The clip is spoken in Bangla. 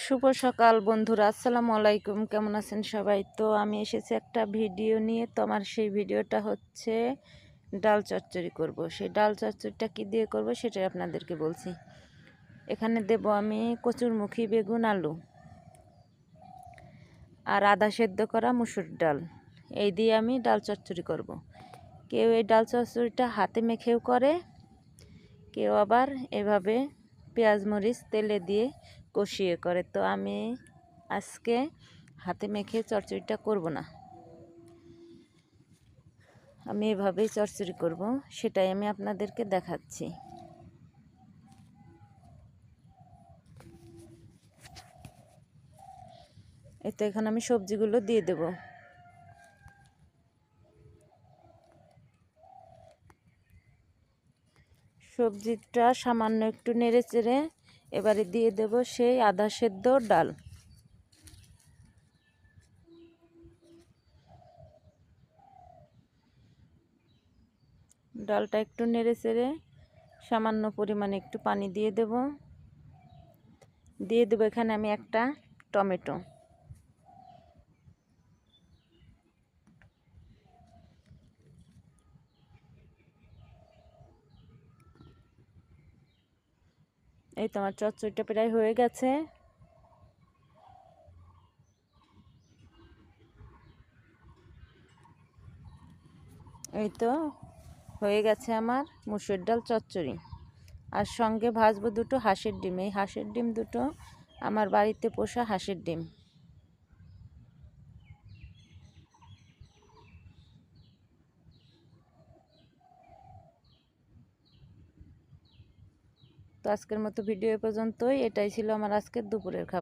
শুভ সকাল বন্ধুরা, আসসালামু আলাইকুম। কেমন আছেন সবাই? তো আমি এসেছি একটা ভিডিও নিয়ে। তো আমার সেই ভিডিওটা হচ্ছে ডাল চচ্চড়ি করব। সেই ডাল চচ্চড়িটা কী দিয়ে করব সেটাই আপনাদেরকে বলছি। এখানে দেব আমি কচুরমুখী, বেগুন, আলু আর আধা সেদ্ধ করা মুসুর ডাল। এই দিয়ে আমি ডাল চচ্চড়ি করব। কেউ এই ডাল চচ্চড়িটা হাতে মেখেও করে, কেউ আবার এভাবে পেঁয়াজ মরিচ তেলে দিয়ে কষিয়ে করে। তো আমি আজকে হাতে মেখে চচ্চড়িটা করব না, আমি এভাবেই চচ্চড়ি করব, সেটাই আমি আপনাদেরকে দেখাচ্ছি। এতে এখন আমি সবজিগুলো দিয়ে দেব। সবজিটা সামান্য একটু নেড়ে চেড়ে এবারে দিয়ে দেব সেই আধা সেদ্ধ ডাল। ডালটা একটু নেড়ে চেড়ে সামান্য পরিমাণে একটু পানি দিয়ে দেব। এখানে আমি একটা টমেটো। এই তো আমার চচ্চড়িটা প্রায় হয়ে গেছে। এই তো হয়ে গেছে আমার মুসুর ডাল চচ্চড়ি। আর সঙ্গে ভাজবো দুটো হাঁসের ডিম। এই হাঁসের ডিম দুটো আমার বাড়িতে পোষা হাঁসের ডিম। তো আজকের মতো ভিডিও এ পর্যন্তই। এটাই ছিল আমার আজকের দুপুরের খাবার।